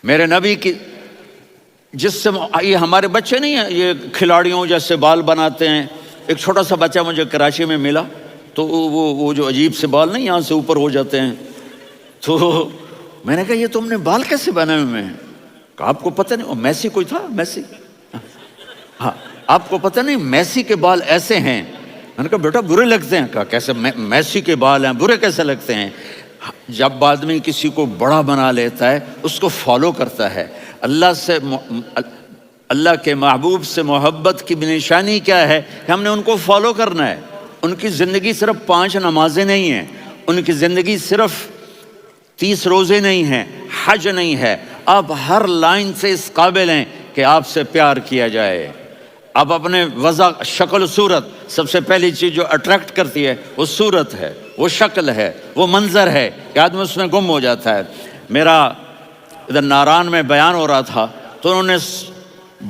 میرے نبی کی جس سے یہ ہمارے بچے نہیں ہیں یہ کھلاڑیوں جیسے بال بناتے ہیں. ایک چھوٹا سا بچہ مجھے کراچی میں ملا تو وہ جو عجیب سے بال نہیں یہاں سے اوپر ہو جاتے ہیں، تو میں نے کہا یہ تم نے بال کیسے بنائے ہوئے ہیں؟ کہا آپ کو پتہ نہیں وہ میسی کوئی تھا میسی، ہاں آپ کو پتہ نہیں میسی کے بال ایسے ہیں. میں نے کہا بیٹا برے لگتے ہیں. کہا کیسے؟ میسی کے بال ہیں برے کیسے لگتے ہیں؟ جب آدمی کسی کو بڑا بنا لیتا ہے اس کو فالو کرتا ہے. اللہ کے محبوب سے محبت کی نشانی کیا ہے کہ ہم نے ان کو فالو کرنا ہے. ان کی زندگی صرف 5 نمازیں نہیں ہیں، ان کی زندگی صرف 30 روزے نہیں ہیں، حج نہیں ہے. آپ ہر لائن سے اس قابل ہیں کہ آپ سے پیار کیا جائے. آپ اپنے وضع شکل و صورت، سب سے پہلی چیز جو اٹریکٹ کرتی ہے وہ صورت ہے، وہ شکل ہے، وہ منظر ہے کہ آدمی اس میں گم ہو جاتا ہے. میرا ادھر ناران میں بیان ہو رہا تھا تو انہوں نے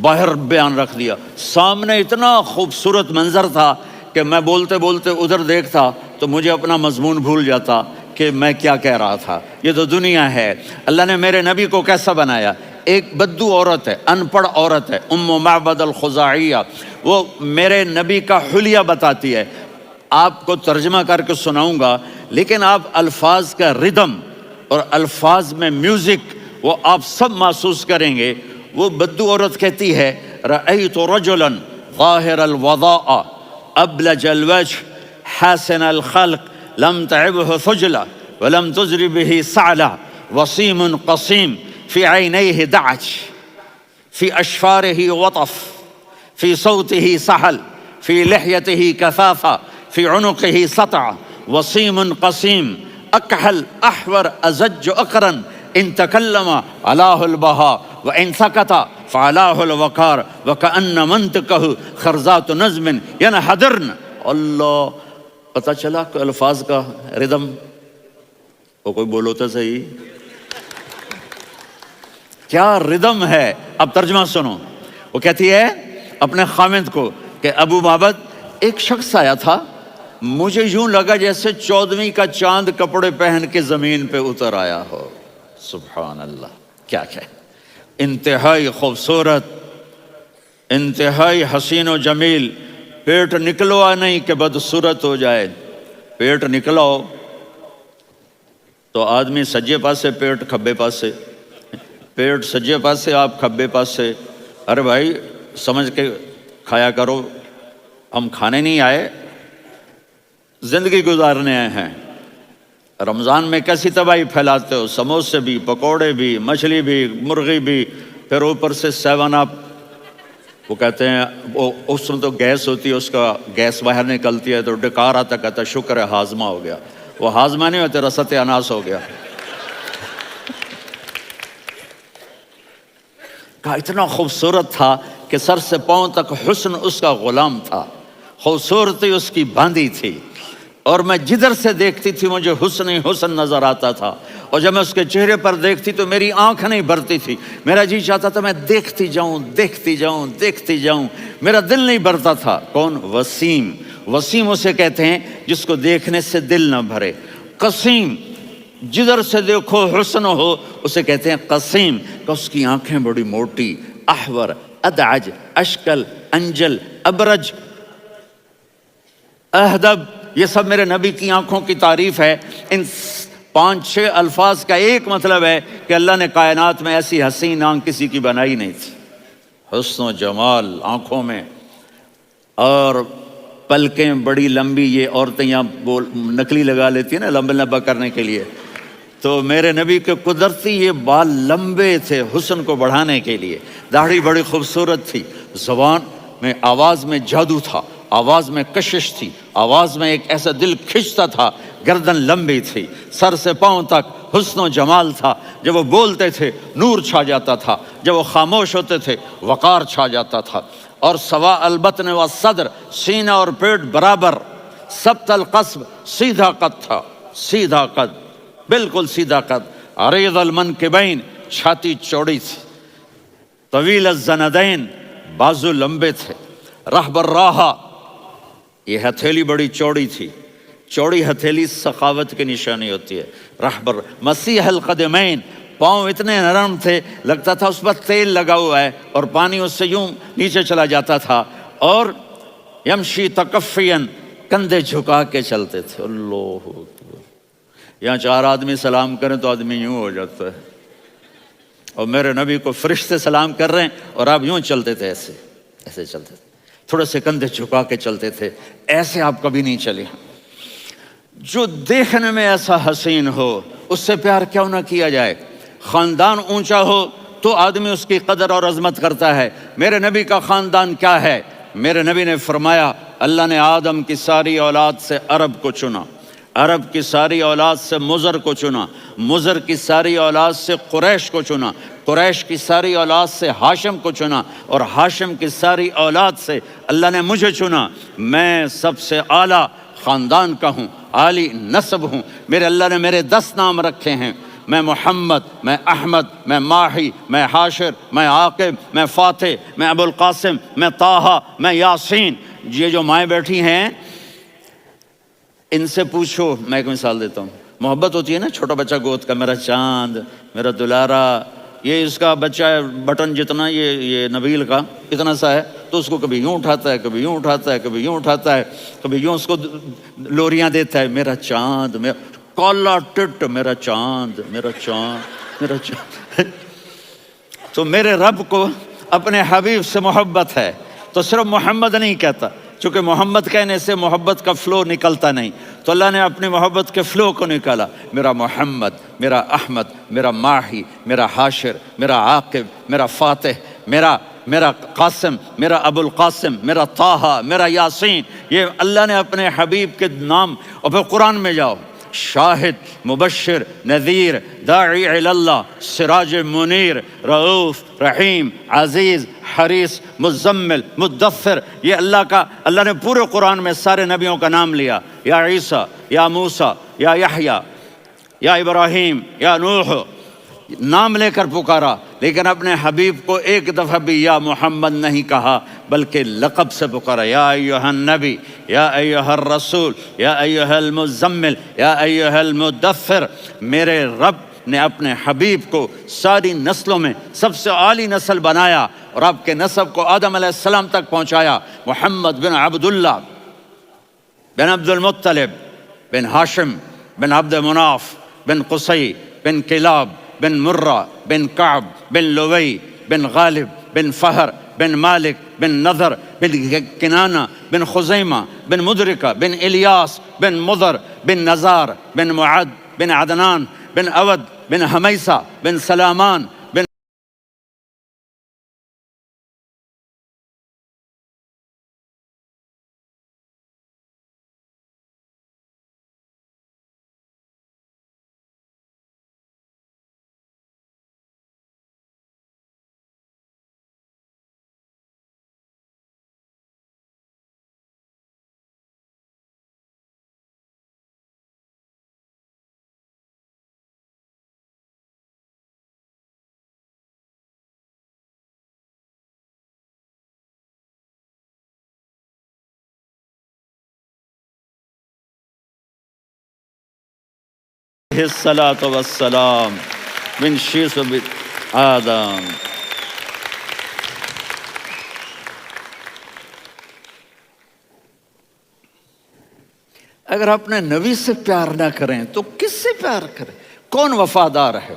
باہر بیان رکھ دیا، سامنے اتنا خوبصورت منظر تھا کہ میں بولتے بولتے ادھر دیکھتا تو مجھے اپنا مضمون بھول جاتا کہ میں کیا کہہ رہا تھا. یہ تو دنیا ہے. اللہ نے میرے نبی کو کیسا بنایا؟ ایک بدو عورت ہے، ان پڑھ عورت ہے، ام معبد الخزاعیہ، وہ میرے نبی کا حلیہ بتاتی ہے. آپ کو ترجمہ کر کے سناؤں گا لیکن آپ الفاظ کا ردم اور الفاظ میں میوزک وہ آپ سب محسوس کریں گے. وہ بدو عورت کہتی ہے رأیت رجلا ظاہر الوضاء ابلج الوجه حسن الخلق لم تعبه ثجلة ولم تزر به صعلة وسيم قصيم في عينيه دعج في أشفاره وطف في صوته سحل في لحيته كثافة في عنقه سطع وسيم قصيم أكحل أحور أزج أقرن إن تكلم علاه البهاء وإن سكت فعلاه الوقار وكأن منطقه خرزات نظم ينحدرن. اللہ پتہ چلا کہ الفاظ کا ردم وہ کوئی بولو تو صحیح کیا ردم ہے. اب ترجمہ سنو. وہ کہتی ہے اپنے خامند کو کہ ابو معبد ایک شخص آیا تھا، مجھے یوں لگا جیسے 14ویں کا چاند کپڑے پہن کے زمین پہ اتر آیا ہو. سبحان اللہ. کیا انتہائی خوبصورت، انتہائی حسین و جمیل. پیٹ نکلوا نہیں کہ بدصورت ہو جائے. پیٹ نکلاؤ تو آدمی سجے پاسے پیٹ کھبے پاسے، پیٹ سجے پاسے آپ کھبے پاسے. ارے بھائی سمجھ کے کھایا کرو، ہم کھانے نہیں آئے زندگی گزارنے آئے ہیں. رمضان میں کیسی تباہی پھیلاتے ہو، سموسے بھی، پکوڑے بھی، مچھلی بھی، مرغی بھی، پھر اوپر سے 7 اپ. وہ کہتے ہیں اس میں تو گیس ہوتی ہے، اس کا گیس باہر نکلتی ہے تو ڈکار آتا، کہتا شکر ہے ہاضمہ ہو گیا. وہ ہاضمہ نہیں ہوتا، رسط اناس ہو گیا. کہا اتنا خوبصورت تھا کہ سر سے پاؤں تک حسن اس کا غلام تھا، خوبصورتی اس کی باندھی تھی، اور میں جدھر سے دیکھتی تھی مجھے حسن ہی حسن نظر آتا تھا. اور جب میں اس کے چہرے پر دیکھتی تو میری آنکھ نہیں بھرتی تھی، میرا جی چاہتا تھا میں دیکھتی جاؤں دیکھتی جاؤں دیکھتی جاؤں، میرا دل نہیں بھرتا تھا. کون؟ وسیم. وسیم اسے کہتے ہیں جس کو دیکھنے سے دل نہ بھرے. قسیم جدھر سے دیکھو حسن ہو اسے کہتے ہیں قسیم. کہ اس کی آنکھیں بڑی موٹی، احور، ادعج، اشکل، انجل، ابرج، اہدب، یہ سب میرے نبی کی آنکھوں کی تعریف ہے. ان 5-6 الفاظ کا ایک مطلب ہے کہ اللہ نے کائنات میں ایسی حسین آنکھ کسی کی بنائی نہیں تھی. حسن و جمال آنکھوں میں، اور پلکیں بڑی لمبی. یہ عورتیں یہاں نکلی لگا لیتی ہیں نا لمبا لمبا کرنے کے لیے، تو میرے نبی کے قدرتی یہ بال لمبے تھے حسن کو بڑھانے کے لیے. داڑھی بڑی خوبصورت تھی، زبان میں آواز میں جادو تھا، آواز میں کشش تھی، آواز میں ایک ایسا دل کھنچتا تھا. گردن لمبی تھی، سر سے پاؤں تک حسن و جمال تھا. جب وہ بولتے تھے نور چھا جاتا تھا، جب وہ خاموش ہوتے تھے وقار چھا جاتا تھا. اور سوا البطن و صدر، سینہ اور پیٹ برابر، سبت القصب، سیدھا قد تھا، سیدھا قد، بالکل سیدھا قد. عریض المنکبین، چھاتی چوڑی تھی. طویل الزندین، بازو لمبے تھے. رحب الراحہ، یہ ہتھیلی بڑی چوڑی تھی. چوڑی ہتھیلی سخاوت کی نشانی ہوتی ہے. رحب مسیح القدمین، پاؤں اتنے نرم تھے لگتا تھا اس پر تیل لگا ہوا ہے اور پانی اس سے یوں نیچے چلا جاتا تھا، اور یمشی تکفین، کندھے جھکا کے چلتے تھے۔ اللہ اکبر! یہاں 4 آدمی سلام کریں تو آدمی یوں ہو جاتا ہے، اور میرے نبی کو فرشتے سلام کر رہے ہیں اور آپ یوں چلتے تھے، ایسے ایسے چلتے تھے، تھوڑے سے کندھے جھکا کے چلتے تھے، ایسے آپ کبھی نہیں چلے۔ جو دیکھنے میں ایسا حسین ہو اس سے پیار کیوں نہ کیا جائے؟ خاندان اونچا ہو تو آدمی اس کی قدر اور عظمت کرتا ہے۔ میرے نبی کا خاندان کیا ہے؟ میرے نبی نے فرمایا اللہ نے آدم کی ساری اولاد سے عرب کو چنا، عرب کی ساری اولاد سے مضر کو چنا، مضر کی ساری اولاد سے قریش کو چنا، قریش کی ساری اولاد سے ہاشم کو چنا، اور ہاشم کی ساری اولاد سے اللہ نے مجھے چنا۔ میں سب سے اعلیٰ خاندان کا ہوں، عالی نسب ہوں۔ میرے اللہ نے میرے 10 نام رکھے ہیں، میں محمد، میں احمد، میں ماہی، میں حاشر، میں عاقب، میں فاتح، میں ابو القاسم، میں طٰہٰ، میں یاسین۔ یہ جو مائیں بیٹھی ہیں ان سے پوچھو، میں ایک مثال دیتا ہوں، محبت ہوتی ہے نا چھوٹا بچہ گود کا، میرا چاند، میرا دلارا، یہ اس کا بچہ ہے بٹن جتنا، یہ نبیل کا اتنا سا ہے، تو اس کو کبھی یوں اٹھاتا ہے، کبھی یوں اٹھاتا ہے، کبھی یوں اٹھاتا ہے، کبھی یوں اس کو لوریاں دیتا ہے، میرا چاند، میرا کالا ٹٹ، میرا چاند، میرا چاند، میرا چاند۔ تو میرے رب کو اپنے حبیب سے محبت ہے، تو صرف محمد نہیں کہتا، چونکہ محمد کہنے سے محبت کا فلو نکلتا نہیں، تو اللہ نے اپنی محبت کے فلو کو نکالا، میرا محمد، میرا احمد، میرا ماہی، میرا حاشر، میرا عاقب، میرا فاتح، میرا قاسم، میرا ابو القاسم، میرا طٰہٰ، میرا یاسین۔ یہ اللہ نے اپنے حبیب کے نام، اور پھر قرآن میں جاؤ، شاہد، مبشر، نذیر، داعی الی اللہ، سراج منیر، رؤوف، رحیم، عزیز، حریص، مزمل، مدثر، یہ اللہ نے پورے قرآن میں سارے نبیوں کا نام لیا، یا عیسیٰ، یا موسیٰ، یا یحییٰ، یا ابراہیم، یا نوح، نام لے کر پکارا، لیکن اپنے حبیب کو ایک دفعہ بھی یا محمد نہیں کہا بلکہ لقب سے پکارا، یا ایھا النبی، یا ایھا الرسول، یا ایھا المزمل، یا ایھا المدثر۔ میرے رب نے اپنے حبیب کو ساری نسلوں میں سب سے عالی نسل بنایا، اور آپ کے نسب کو آدم علیہ السلام تک پہنچایا۔ محمد بن عبداللہ بن عبد المطلب بن ہاشم بن عبد مناف بن قصی بن کلاب بن مرہ بن کعب بن لوی بن غالب بن فہر بن مالک بن نضر بن کنانہ بن خزیمہ بن مدرکہ بن الیاس بن مضر بن نزار بن معد بن عدنان بن اود بن حمیسہ بن سلامان بن الصلاۃ والسلام من شیث آدم۔ اگر اپنے نبی سے پیار نہ کریں تو کس سے پیار کریں؟ کون وفادار ہے؟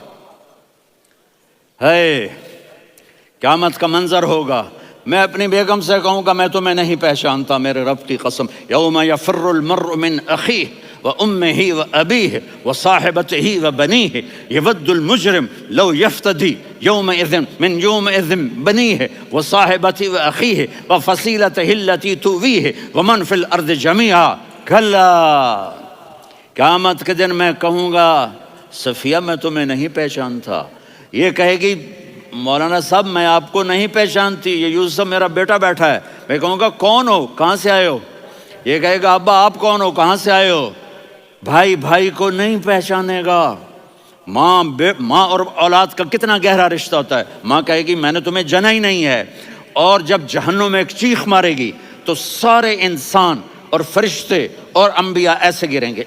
قیامت کا منظر ہوگا، میں اپنی بیگم سے کہوں گا میں تمہیں نہیں پہچانتا، میرے رب کی قسم، یوم یفر المرء من اخیہ وامہ وابیہ وصاحبتہ وبنیہ یود المجرم لو یفتدی یومئذ من یومئذ بنیہ وصاحبتہ واخیہ وفصیلتہ التی تؤویہ ومن فی الارض جمیعا کلا۔ قیامت کے دن میں کہوں گا صفیہ میں تمہیں نہیں پہچانتا، یہ کہے گی مولانا صاحب میں آپ کو نہیں پہچانتی، یہ یوسف میرا بیٹا بیٹھا ہے، میں کہوں گا کون ہو، کہاں سے آئے ہو؟ یہ کہے گا ابا آپ کون ہو، کہاں سے آئے ہو؟ بھائی بھائی کو نہیں پہچانے گا۔ ماں اور اولاد کا کتنا گہرا رشتہ ہوتا ہے، ماں کہے گی میں نے تمہیں جنا ہی نہیں ہے، اور جب جہنم میں ایک چیخ مارے گی تو سارے انسان اور فرشتے اور انبیاء ایسے گریں گے،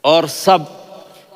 اور سب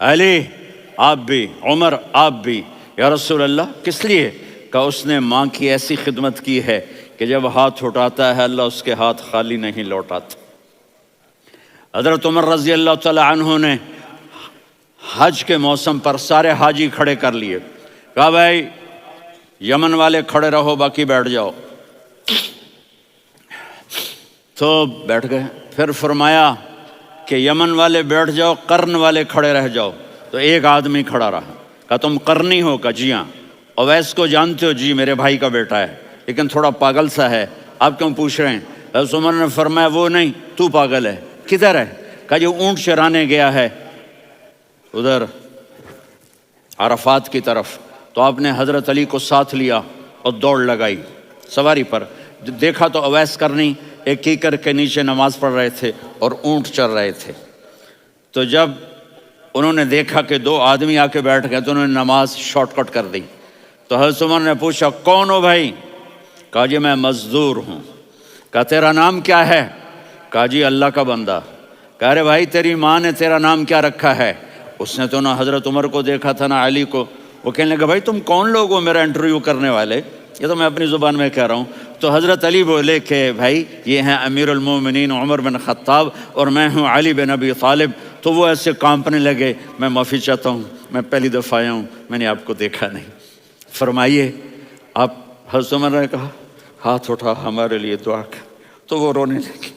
علی آپ بھی، عمر آپ بھی، یا رسول اللہ کس لیے؟ کہا اس نے ماں کی ایسی خدمت کی ہے کہ جب ہاتھ اٹھاتا ہے اللہ اس کے ہاتھ خالی نہیں لوٹاتا۔ حضرت عمر رضی اللہ تعالی عنہ نے حج کے موسم پر سارے حاجی کھڑے کر لیے، کہا بھائی یمن والے کھڑے رہو باقی بیٹھ جاؤ، تو بیٹھ گئے۔ پھر فرمایا کہ یمن والے بیٹھ جاؤ، قرن والے کھڑے رہ جاؤ، تو ایک آدمی کھڑا رہا۔ کہا تم قرنی ہو؟ کہا جی ہاں۔ اویس کو جانتے ہو؟ جی میرے بھائی کا بیٹا ہے لیکن تھوڑا پاگل سا ہے، آپ کیوں پوچھ رہے ہیں؟ حضرت عمر نے فرمایا وہ نہیں، تو پاگل ہے۔ کدھر ہے؟ کہا جو اونٹ چرانے گیا ہے ادھر عرفات کی طرف۔ تو آپ نے حضرت علی کو ساتھ لیا اور دوڑ لگائی سواری پر۔ دیکھا تو اویس کرنی ایک کیکر کے نیچے نماز پڑھ رہے تھے اور اونٹ چر رہے تھے۔ تو جب انہوں نے دیکھا کہ دو آدمی آ کے بیٹھ گئے تو انہوں نے نماز شارٹ کٹ کر دی۔ تو حضرت عمر نے پوچھا کون ہو بھائی؟ کہا جی میں مزدور ہوں۔ کہا تیرا نام کیا ہے؟ کہا جی اللہ کا بندہ۔ کہا رے بھائی تیری ماں نے تیرا نام کیا رکھا ہے؟ اس نے تو نہ حضرت عمر کو دیکھا تھا نہ علی کو۔ وہ کہنے لگا بھائی تم کون لوگ ہو میرا انٹرویو کرنے والے؟ یہ تو میں اپنی زبان میں کہہ رہا ہوں۔ تو حضرت علی بولے کہ بھائی یہ ہیں امیر المومنین عمر بن خطاب اور میں ہوں علی بن ابی طالب۔ تو وہ ایسے کانپنے لگے، میں معافی چاہتا ہوں، میں پہلی دفعہ آیا ہوں، میں نے آپ کو دیکھا نہیں، فرمائیے آپ۔ حضرت عمر نے کہا ہاتھ اٹھا ہمارے لیے دعا کر۔ تو وہ رونے لگے،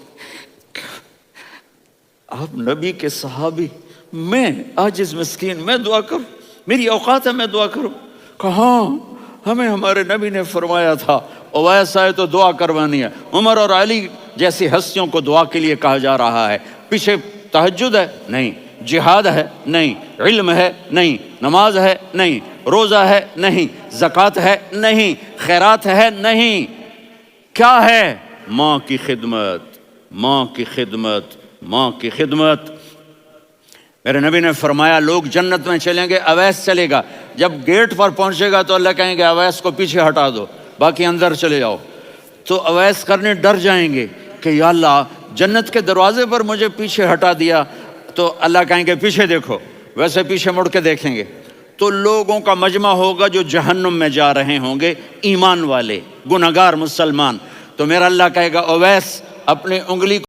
آپ نبی کے صحابی، میں عاجز مسکین میں دعا کروں؟ میری اوقات ہے میں دعا کروں؟ کہاں ہمیں ہمارے نبی نے فرمایا تھا اویس آئے تو دعا کروانی ہے۔ عمر اور علی جیسی ہستیوں کو دعا کے لیے کہا جا رہا ہے۔ پیچھے تہجد ہے؟ نہیں۔ جہاد ہے؟ نہیں۔ علم ہے؟ نہیں۔ نماز ہے؟ نہیں۔ روزہ ہے؟ نہیں۔ زکوٰۃ ہے؟ نہیں۔ خیرات ہے؟ نہیں۔ کیا ہے؟ ماں کی خدمت، ماں کی خدمت، ماں کی خدمت۔ میرے نبی نے فرمایا لوگ جنت میں چلیں گے، اویس چلے گا، جب گیٹ پر پہنچے گا تو اللہ کہیں گے اویس کو پیچھے ہٹا دو، باقی اندر چلے جاؤ۔ تو اویس کرنے ڈر جائیں گے کہ یا اللہ جنت کے دروازے پر مجھے پیچھے ہٹا دیا، تو اللہ کہیں گے پیچھے دیکھو، ویسے پیچھے مڑ کے دیکھیں گے تو لوگوں کا مجمع ہوگا جو جہنم میں جا رہے ہوں گے، ایمان والے، گنہگار مسلمان۔ تو میرا اللہ کہے گا اویس اپنی انگلی